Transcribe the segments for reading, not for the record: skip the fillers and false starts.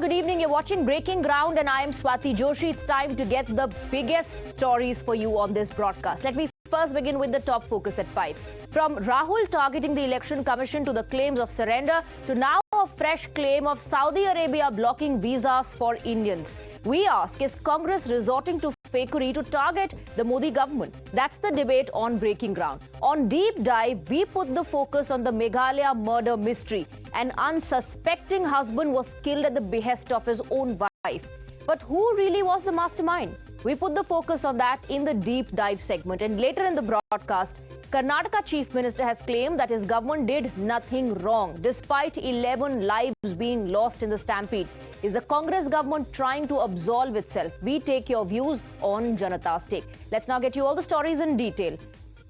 good evening. You're watching Breaking Ground and I am Swati Joshi. It's time to get the biggest stories for you on this broadcast. Let me first begin with the top focus at 5. From Rahul targeting the Election Commission to the claims of surrender to now a fresh claim of Saudi Arabia blocking visas for Indians. We ask, is Congress resorting to fakery to target the Modi government? That's the debate on Breaking Ground. On Deep Dive, we put the focus on the Meghalaya murder mystery. An unsuspecting husband was killed at the behest of his own wife. But who really was the mastermind? We put the focus on that in the Deep Dive segment. And later in the broadcast, Karnataka Chief Minister has claimed that his government did nothing wrong, despite 11 lives being lost in the stampede. Is the Congress government trying to absolve itself? We take your views on Janata's Take. Let's now get you all the stories in detail.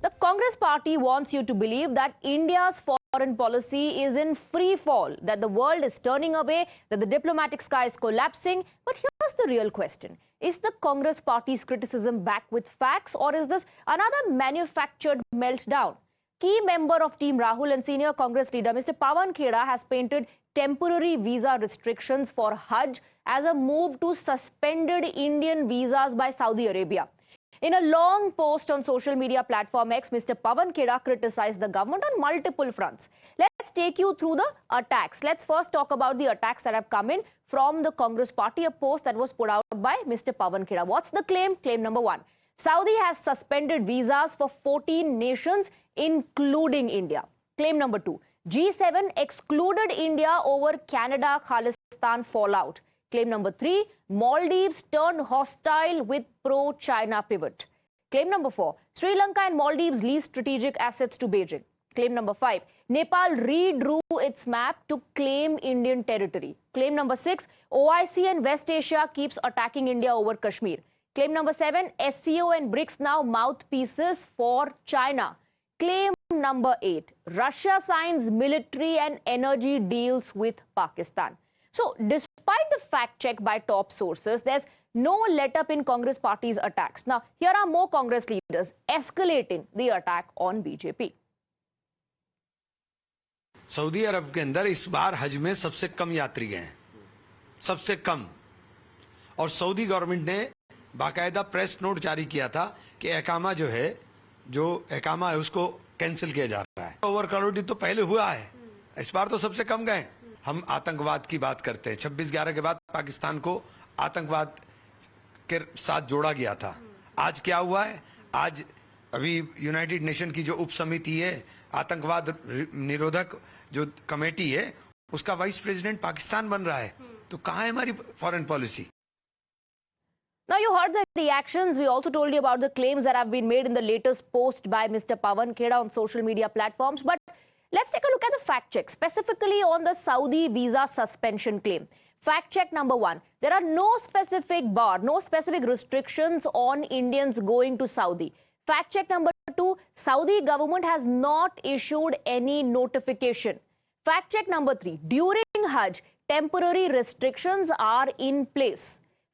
The Congress party wants you to believe that India's foreign policy is in free fall, that the world is turning away, that the diplomatic sky is collapsing. But here's the real question. Is the Congress party's criticism backed with facts, or is this another manufactured meltdown? Key member of Team Rahul and senior Congress leader Mr. Pawan Khera has painted temporary visa restrictions for Hajj as a move to suspended Indian visas by Saudi Arabia. In a long post on social media platform X, Mr. Pawan Khera criticized the government on multiple fronts. Let's take you through the attacks. Let's first talk about the attacks that have come in from the Congress party, a post that was put out by Mr. Pawan Khera. What's the claim? Claim number 1. Saudi has suspended visas for 14 nations, including India. Claim number 2. G7 excluded India over Canada Khalistan fallout. Claim number 3, Maldives turned hostile with pro-China pivot. Claim number 4, Sri Lanka and Maldives lease strategic assets to Beijing. Claim number 5, Nepal redrew its map to claim Indian territory. Claim number 6, OIC and West Asia keeps attacking India over Kashmir. Claim number 7, SCO and BRICS now mouthpieces for China. Claim number 8, Russia signs military and energy deals with Pakistan. So, despite the fact check by top sources, there's no let-up in Congress party's attacks. Now, here are more Congress leaders escalating the attack on BJP. Saudi Arab के अंदर इस बार हज में सबसे कम यात्री गए हैं, सबसे कम। और सऊदी गवर्नमेंट ने बाकायदा प्रेस नोट जारी किया था कि एकामा जो एकामा है उसको कैंसिल किया जा रहा है। ओवरक्राउडिंग तो पहले हुआ है, इस बार तो सबसे कम गए। हम आतंकवाद की बात करते हैं, 26/11 के बाद पाकिस्तान को आतंकवाद के साथ जोड़ा गया था। आज क्या हुआ है? आज अभी यूनाइटेड नेशन की जो उप समिति है, आतंकवाद निरोधक जो कमेटी है, उसका वाइस प्रेसिडेंट पाकिस्तान बन रहा है। तो कहां है हमारी foreign policy? Now you heard the reactions. We also told you about the claims that have been made in the latest post by Mr. Pawan Khera on social media platforms. But let's take a look at the fact check, specifically on the Saudi visa suspension claim. Fact check number 1. There are no specific no specific restrictions on Indians going to Saudi. Fact check number 2. Saudi government has not issued any notification. Fact check number 3. During Hajj, temporary restrictions are in place.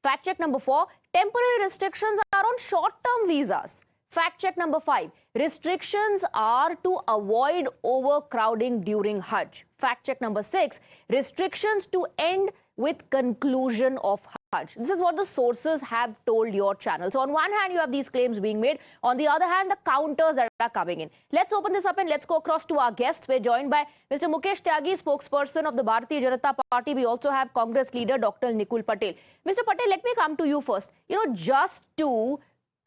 Fact check number 4. Temporary restrictions are on short-term visas. Fact check number 5. Restrictions are to avoid overcrowding during Hajj. Fact check number 6. Restrictions to end with conclusion of Hajj. This is what the sources have told your channel. So on one hand, you have these claims being made. On the other hand, the counters that are coming in. Let's open this up and let's go across to our guests. We're joined by Mr. Mukesh Tyagi, spokesperson of the Bharatiya Janata Party. We also have Congress leader Dr. Nikul Patel. Mr. Patel, let me come to you first. Just to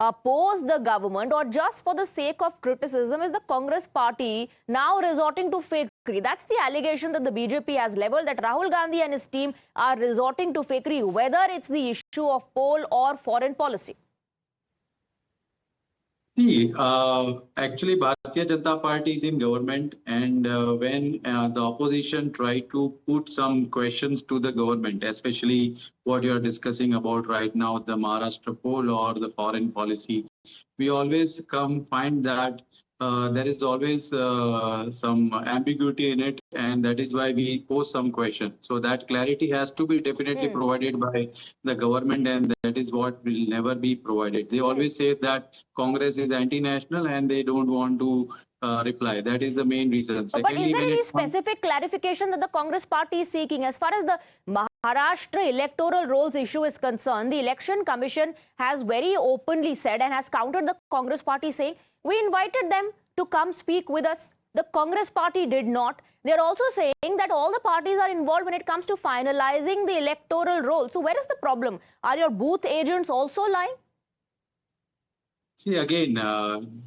oppose the government or just for the sake of criticism, is the Congress party now resorting to fakery? That's the allegation that the BJP has leveled, that Rahul Gandhi and his team are resorting to fakery, whether it's the issue of poll or foreign policy. See, actually Bharatiya Janata Party is in government, and when the opposition try to put some questions to the government, especially what you are discussing about right now, the Maharashtra poll or the foreign policy, we always find that there is always some ambiguity in it, and that is why we pose some question. So that clarity has to be definitely provided by the government, and that is what will never be provided. They always say that Congress is anti-national and they don't want to reply. That is the main reason. Secondly, but is there any specific clarification that the Congress party is seeking as far as the Maharashtra electoral rolls issue is concerned, the Election Commission has very openly said and has countered the Congress party, saying, we invited them to come speak with us. The Congress party did not. They are also saying that all the parties are involved when it comes to finalizing the electoral roll. So where is the problem? Are your booth agents also lying? See, again,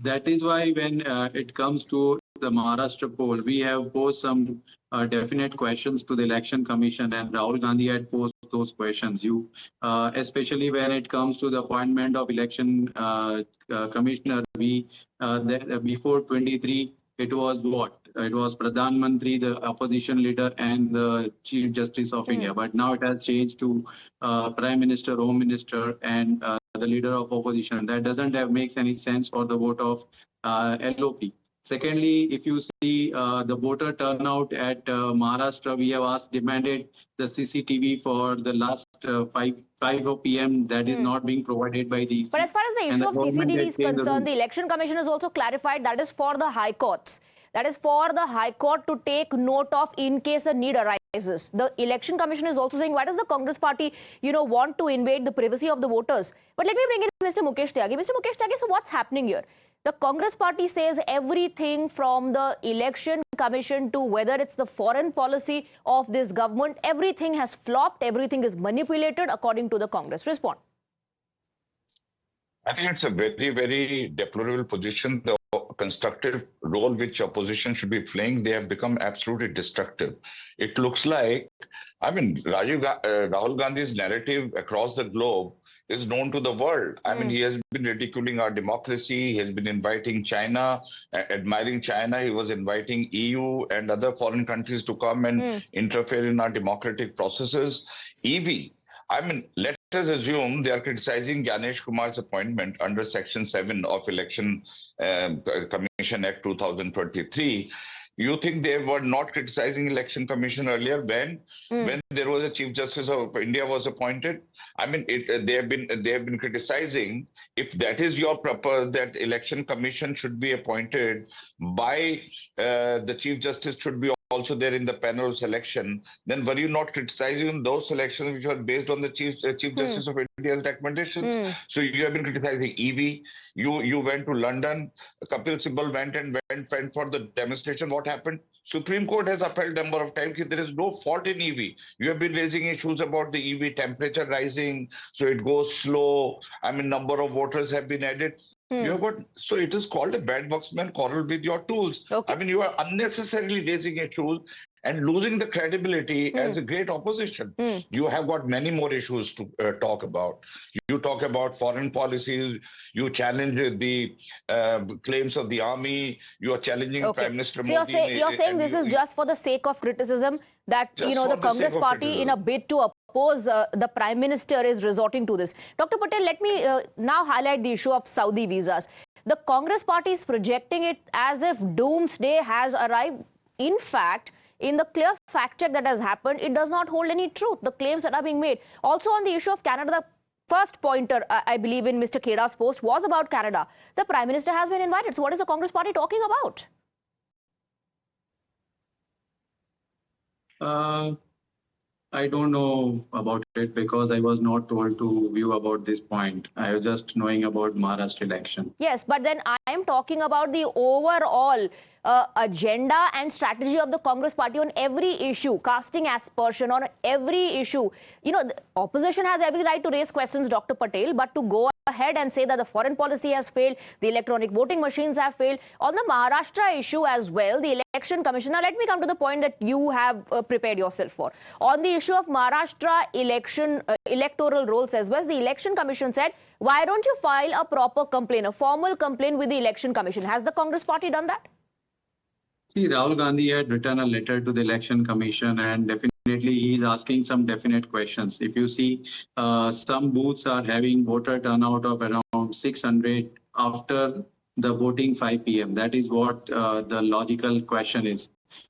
that is why when it comes to the Maharashtra poll, we have posed some definite questions to the Election Commission, and Rahul Gandhi had posed those questions. Especially when it comes to the appointment of Election Commissioner, before 23, it was what? It was Pradhan Mantri, the opposition leader, and the Chief Justice of India. But now it has changed to Prime Minister, Home Minister, and the leader of opposition. That doesn't makes any sense for the vote of LOP. Secondly, if you see the voter turnout at Maharashtra, we have demanded the CCTV for the last 5 p.m. That is not being provided by the. But as far as the issue of CCTV is concerned, the Election Commission has also clarified that is for the High Courts. That is for the High Court to take note of in case a need arises. The Election Commission is also saying, why does the Congress party, want to invade the privacy of the voters? But let me bring in Mr. Mukesh Tyagi. Mr. Mukesh Tyagi, so what's happening here? The Congress party says everything from the Election Commission to whether it's the foreign policy of this government, everything has flopped, everything is manipulated according to the Congress. Respond. I think it's a very, very deplorable position. The constructive role which opposition should be playing, they have become absolutely destructive. It looks like, Rahul Gandhi's narrative across the globe is known to the world. He has been ridiculing our democracy. He has been inviting China, admiring China. He was inviting EU and other foreign countries to come and interfere in our democratic processes. EV, let us assume they are criticizing Ganesh Kumar's appointment under Section 7 of Election Commission Act 2023. You think they were not criticizing Election Commission earlier when there was a Chief Justice of India was appointed? They have been criticizing. If that is your purpose, that Election Commission should be appointed by the Chief Justice should be also there in the panel selection, then were you not criticizing those selections which were based on the Chief Justice of India's recommendations? So you have been criticizing EV. You went to London. Kapil Sibal went for the demonstration. What happened? Supreme Court has upheld number of times that there is no fault in EV. You have been raising issues about the EV temperature rising, so it goes slow. Number of voters have been added. So it is called a bad marksman quarrel with your tools. Okay. You are unnecessarily raising issues and losing the credibility as a great opposition. You have got many more issues to talk about. You talk about foreign policies. You challenge the claims of the army. You are challenging Prime Minister Modi. You're saying this is just for the sake of criticism that the Congress party, in a bid to oppose the Prime Minister, is resorting to this. Dr. Patel, let me now highlight the issue of Saudi visas. The Congress party is projecting it as if doomsday has arrived. In fact, in the clear fact check that has happened, it does not hold any truth. The claims that are being made. Also on the issue of Canada, the first pointer, I believe, in Mr. Khera's post was about Canada. The Prime Minister has been invited. So what is the Congress party talking about? I don't know about it because I was not told to view about this point. I was just knowing about Maharashtra election. Yes, but then I am talking about the overall agenda and strategy of the Congress party on every issue, casting aspersion on every issue. The opposition has every right to raise questions, Dr. Patel, but to go ahead and say that the foreign policy has failed, the electronic voting machines have failed. On the Maharashtra issue as well, the Election Commission. Now, let me come to the point that you have prepared yourself for. On the issue of Maharashtra electoral rolls as well, the Election Commission said, why don't you file a proper complaint, a formal complaint with the Election Commission? Has the Congress party done that? See, Rahul Gandhi had written a letter to the Election Commission, and definitely he is asking some definite questions. If you see, some booths are having voter turnout of around 600 after the voting 5 p.m. That is what the logical question is.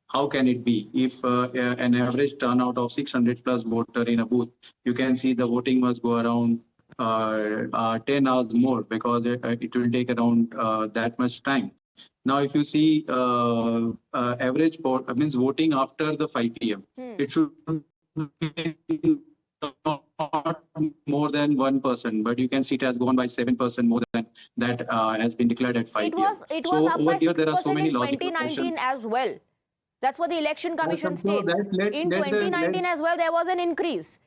How can it be? If an average turnout of 600 plus voter in a booth, you can see the voting must go around 10 hours more because it will take around that much time. Now, if you see average vote, means voting after the 5 p.m., it should not more than 1%, but you can see it has gone by 7% more than that has been declared at 5 p.m. It was So up over by here there are 6% so many in logical 2019 questions. as well. That's what the Election Commission So states. let In 2019 as well, there was an increase.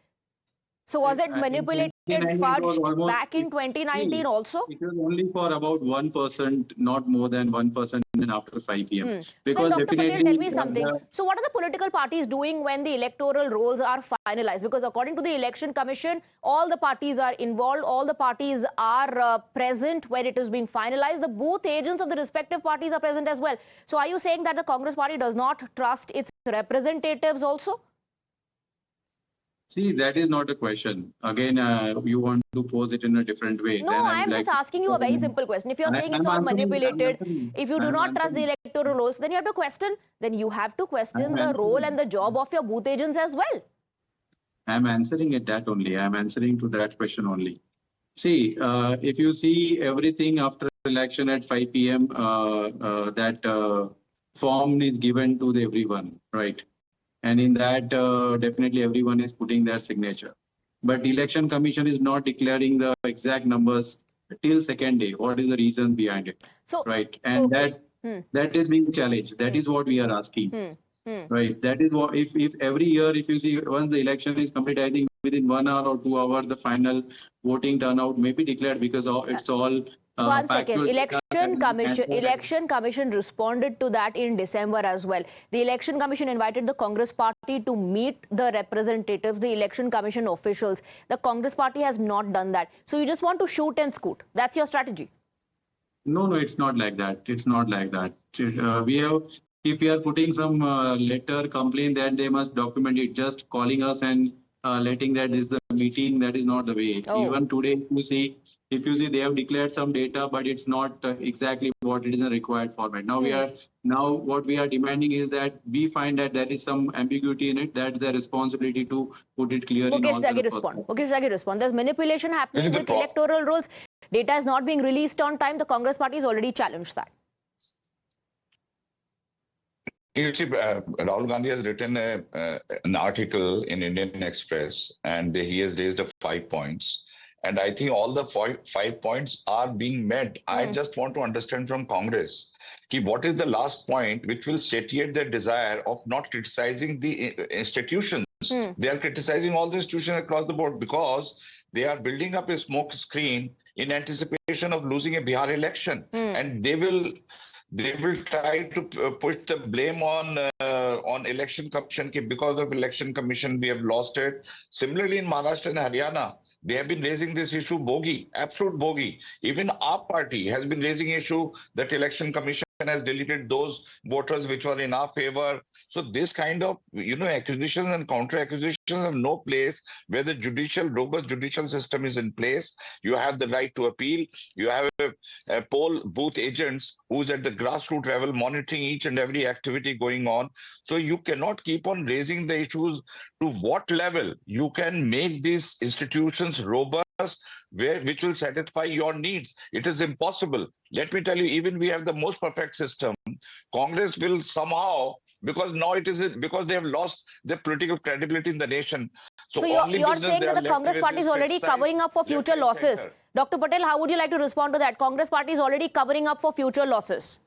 So was it manipulated, in 2019 it was fudged almost, back in 2019 see, also? it was only for about 1%, not more than 1% after 5 p.m. Then Because Dr. Patel, definitely tell me something. So what are the political parties doing when the electoral rolls are finalized? Because according to the Election Commission, all the parties are involved, all the parties are present when it is being finalized. The booth agents of the respective parties are present as well. So are you saying that the Congress party does not trust its representatives also? See, that is not a question. Again, you want to pose it in a different way. No, Then I I would am like just asking you a very simple question. If you're saying it's all manipulated, if you do not trust the electoral rolls, then you have to question. Then you have to question the role and the job of your booth agents as well. I'm answering it that only. I'm answering to that question only. See, if you see everything after election at 5 p.m., that form is given to everyone, right? And in that, definitely everyone is putting their signature. But Election Commission is not declaring the exact numbers till second day. What is the reason behind it? So, right? And that is being challenged. That is what we are asking. Right. That is what, if every year, if you see, once the election is complete, I think within 1 hour or 2 hours, the final voting turnout may be declared, because it's all One second. Election Commission responded to that in December as well. The Election Commission invited the Congress party to meet the representatives, the Election Commission officials. The Congress party has not done that. So you just want to shoot and scoot. That's your strategy. No, it's not like that. It's not like that. If we are putting some letter complaint, that they must document it. Just calling us and letting that this is the meeting, that is not the way. Even today, if you see, they have declared some data, but it's not exactly what it is in a required format. Now what we are demanding is that we find that there is some ambiguity in it. That's their responsibility to put it clearly. Mukesh Jaggi respond. There's manipulation happening with electoral rolls. Data is not being released on time. The Congress party has already challenged that. You see, Rahul Gandhi has written an article in Indian Express, and he has raised 5 points. And I think all the 5 points are being met. I just want to understand from Congress, what is the last point which will satiate their desire of not criticizing the institutions. They are criticizing all the institutions across the board because they are building up a smoke screen in anticipation of losing a Bihar election. And they will try to push the blame on Election Commission. Because of Election Commission, we have lost it. Similarly, in Maharashtra and Haryana, they have been raising this issue bogie, absolute bogie. Even our party has been raising issue that Election Commission has deleted those voters which were in our favor. So this kind of, accusations and counter accusations have no place where the robust judicial system is in place. You have the right to appeal. You have a poll booth agents who's at the grassroots level monitoring each and every activity going on. So you cannot keep on raising the issues. To what level you can make these institutions robust, which will satisfy your needs? It is impossible. Let me tell you, even we have the most perfect system, Congress will somehow, because now because they have lost their political credibility in the nation. So you're saying that the Congress party is already covering up for future losses. Dr. Patel, how would you like to respond to that? Congress party is already covering up for future losses.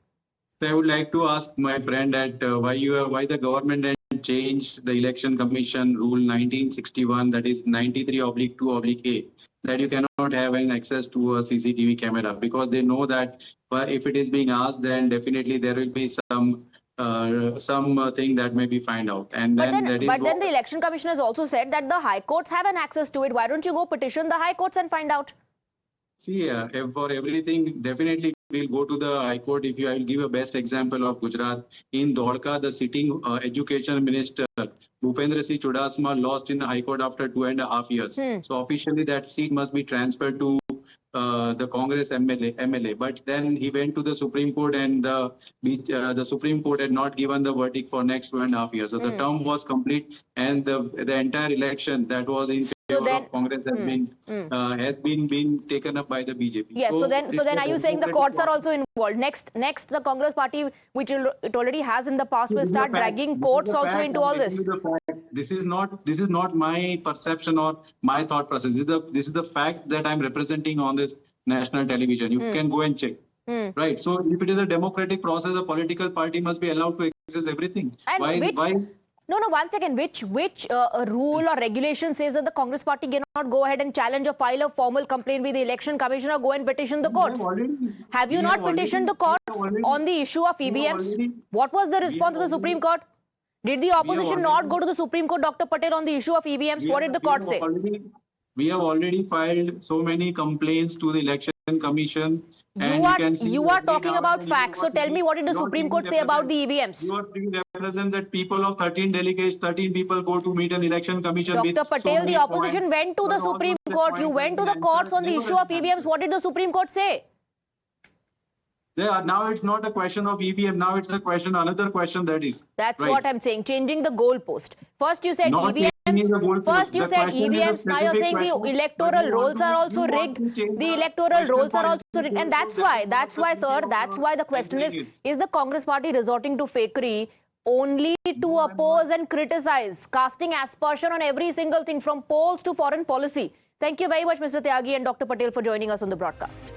I would like to ask my friend that why the government had changed the Election Commission Rule 1961, that is 93/2/A, that you cannot have an access to a CCTV camera, because they know that if it is being asked, then definitely there will be some thing that may be found out. And then then the Election Commission has also said that the High Courts have an access to it. Why don't you go petition the High Courts and find out? See, for everything, definitely we'll go to the High Court. I will give a best example of Gujarat. In Dholka, the sitting education minister, Bhupendra Singh Chudasama, lost in the High Court after 2.5 years. So officially that seat must be transferred to the Congress MLA. But then he went to the Supreme Court, and the Supreme Court had not given the verdict for next 2.5 years. So the term was complete, and the entire election that was in favor of Congress has been taken up by the BJP. Yes. So then are you saying the courts are also involved? Next, the Congress party, which it already has in the past, will start dragging courts also into all this. This is not my perception or my thought process. This is the fact that I'm representing on this national television. You can go and check. Right. So if it is a democratic process, a political party must be allowed to access everything. And Why? No, 1 second. Which rule or regulation says that the Congress party cannot go ahead and challenge or file a formal complaint with the election commission or go and petition the courts? Have you not petitioned the courts on the issue of EVMs? What was the response of the Supreme Court? Did the opposition not go to the Supreme Court, Dr. Patel, on the issue of EVMs? What did the court say? We have already filed so many complaints to the election commission. You are talking about facts. So tell me, what did the Supreme Court say about the EVMs? You represent that people of 13 delegates, 13 people go to meet an election commission. Dr. Patel, the opposition went to the Supreme Court. You went to the courts on the issue of EVMs. What did the Supreme Court say? Now it's not a question of EVM. Now it's another question that is. That's what I'm saying. Changing the goalpost. First you said not EVMs. First you said EVMs. Now you're saying the electoral rolls are also rigged. The electoral rolls are also rigged. And that's why, sir, that's why the question is the Congress party resorting to fakery only to oppose and criticize, casting aspersion on every single thing from polls to foreign policy? Thank you very much, Mr. Tyagi and Dr. Patel, for joining us on the broadcast.